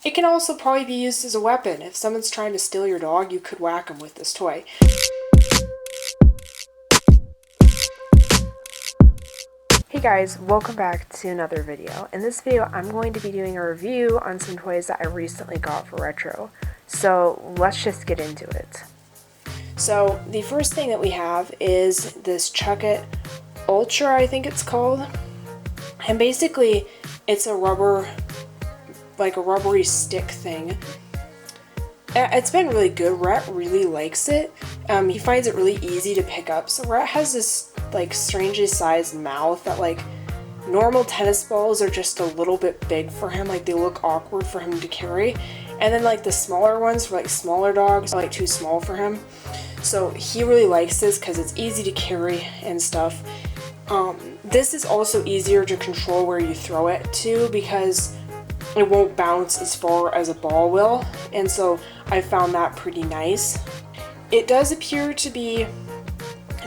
It can also probably be used as a weapon. If someone's trying to steal your dog, you could whack them with this toy. Hey guys, welcome back to another video. In this video, I'm going to be doing a review on some toys that I recently got for retro. So let's just get into it. So the first thing that we have is this Chuck It Ultra, I think it's called. And basically, it's a rubber, like a rubbery stick thing. It's been really good. Rhett really likes it. He finds it really easy to pick up. So Rhett has this like strangely sized mouth that like normal tennis balls are just a little bit big for him. Like they look awkward for him to carry. And then like the smaller ones for like smaller dogs are like too small for him. So he really likes this because it's easy to carry and stuff. This is also easier to control where you throw it to because it won't bounce as far as a ball will, and so I found that pretty nice. It does appear to be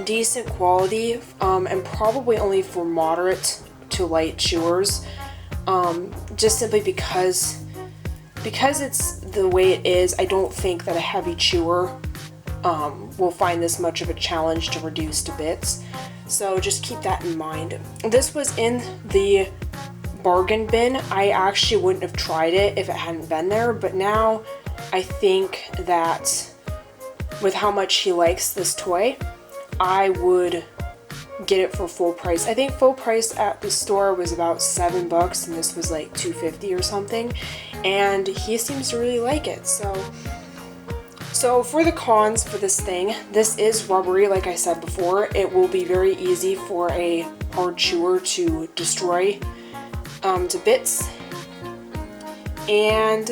decent quality, and probably only for moderate to light chewers, just simply because it's the way it is. I don't think that a heavy chewer will find this much of a challenge to reduce to bits, so just keep that in mind. This was in the bargain bin. I actually wouldn't have tried it if it hadn't been there, but now I think that with how much he likes this toy, I would get it for full price. I think full price at the store was about $7 and this was like $2.50 or something, and he seems to really like it. So for the cons for this thing, this is rubbery like I said before. It will be very easy for a hard chewer to destroy to bits, and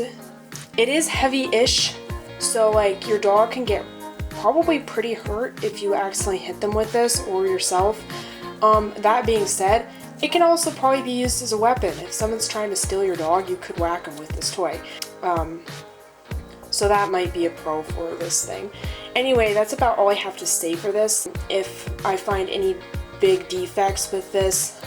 it is heavy-ish, so like your dog can get probably pretty hurt if you accidentally hit them with this, or yourself. That being said, it can also probably be used as a weapon. If someone's trying to steal your dog, you could whack them with this toy. So that might be a pro for this thing. Anyway, that's about all I have to say for this. If I find any big defects with this,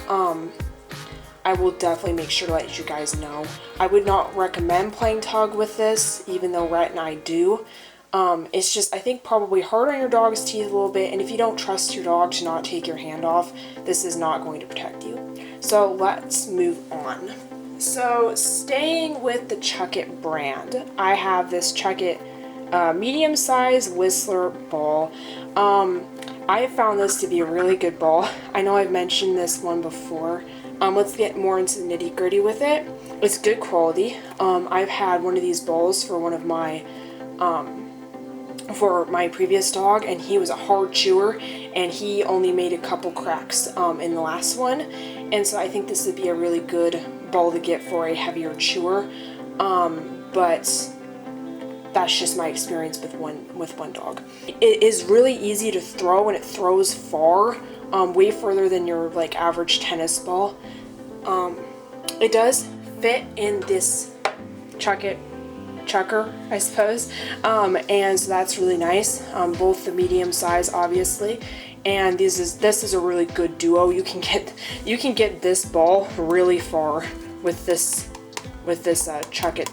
I will definitely make sure to let you guys know. I would not recommend playing tug with this, even though Rhett and I do. It's just, I think, probably hard on your dog's teeth a little bit, and if you don't trust your dog to not take your hand off, this is not going to protect you. So let's move on. So staying with the Chuck It brand, I have this Chuck It medium-sized Whistler ball. I have found this to be a really good ball. I know I've mentioned this one before. Let's get more into the nitty-gritty with it. It's good quality. I've had one of these balls for one of my for my previous dog, and he was a hard chewer, and he only made a couple cracks in the last one, and so I think this would be a really good ball to get for a heavier chewer, but that's just my experience with one dog. It is really easy to throw, and it throws far, way further than your like average tennis ball. It does fit in this chucker, I suppose, and so that's really nice. Both the medium size, obviously, and this is a really good duo. You can get this ball really far with this chucker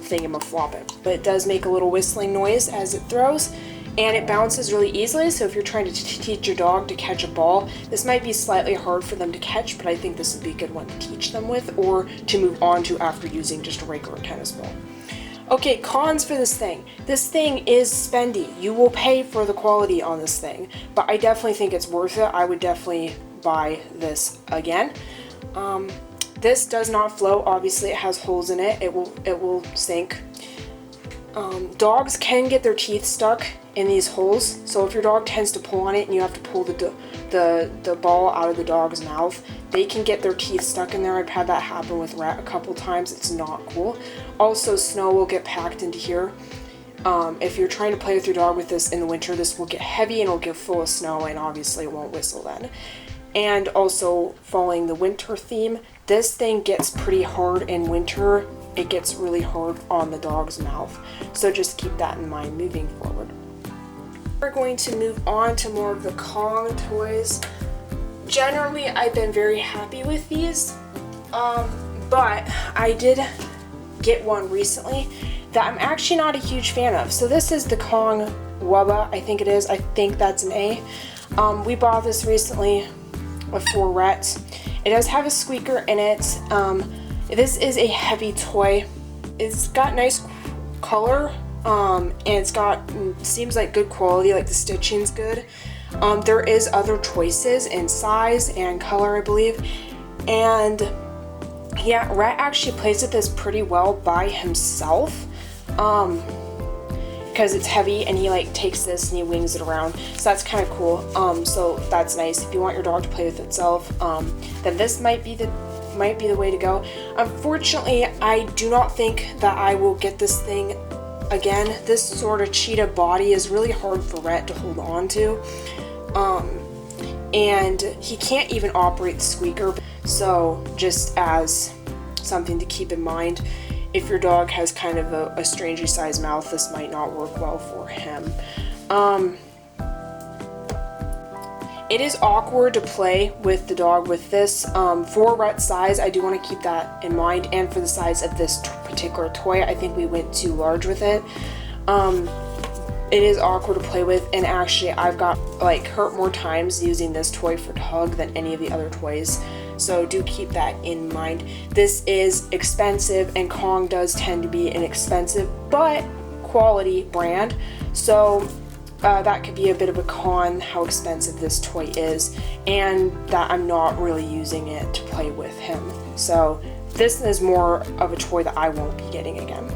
thingamaflopping. But it does make a little whistling noise as it throws, and it bounces really easily, so if you're trying to teach your dog to catch a ball, this might be slightly hard for them to catch, but I think this would be a good one to teach them with, or to move on to after using just a regular tennis ball. Okay, cons for this thing. This thing is spendy. You will pay for the quality on this thing, but I definitely think it's worth it. I would definitely buy this again. This does not float. Obviously, it has holes in it. It will sink. Dogs can get their teeth stuck in these holes, so if your dog tends to pull on it and you have to pull the ball out of the dog's mouth, they can get their teeth stuck in there. I've had that happen with Rhett a couple times. It's not cool. Also, snow will get packed into here. If you're trying to play with your dog with this in the winter, this will get heavy and it'll get full of snow, and obviously it won't whistle then. And also, following the winter theme, this thing gets pretty hard in winter. It gets really hard on the dog's mouth, so just keep that in mind moving forward. We're going to move on to more of the Kong toys. Generally, I've been very happy with these, but I did get one recently that I'm actually not a huge fan of. So this is the Kong Wubba, I think it is. I think that's an A. We bought this recently for Rhett. It does have a squeaker in it. This is a heavy toy. It's got nice color, and it's got, seems like good quality, like the stitching's good. There is other choices in size and color, I believe. And yeah, Rhett actually plays with this pretty well by himself. Because it's heavy, and he like takes this and he wings it around, so that's kind of cool. So that's nice. If you want your dog to play with itself, then this might be the way to go. Unfortunately, I do not think that I will get this thing again. This sort of cheetah body is really hard for Rhett to hold on to, and he can't even operate the squeaker. So just as something to keep in mind, if your dog has kind of a strangely sized mouth, this might not work well for him. It is awkward to play with the dog with this. For Rhett's size, I do want to keep that in mind, and for the size of this particular toy, I think we went too large with it. It is awkward to play with, and actually I've got like hurt more times using this toy for tug than any of the other toys. So do keep that in mind. This is expensive, and Kong does tend to be an expensive but quality brand. So that could be a bit of a con, how expensive this toy is, and that I'm not really using it to play with him. So this is more of a toy that I won't be getting again.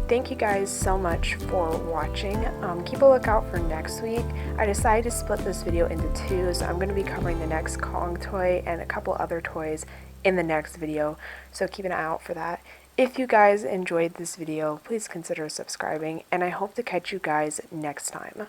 Thank you guys so much for watching. Keep a lookout for next week. I decided to split this video into two, so I'm going to be covering the next Kong toy and a couple other toys in the next video, so keep an eye out for that. If you guys enjoyed this video, please consider subscribing, and I hope to catch you guys next time.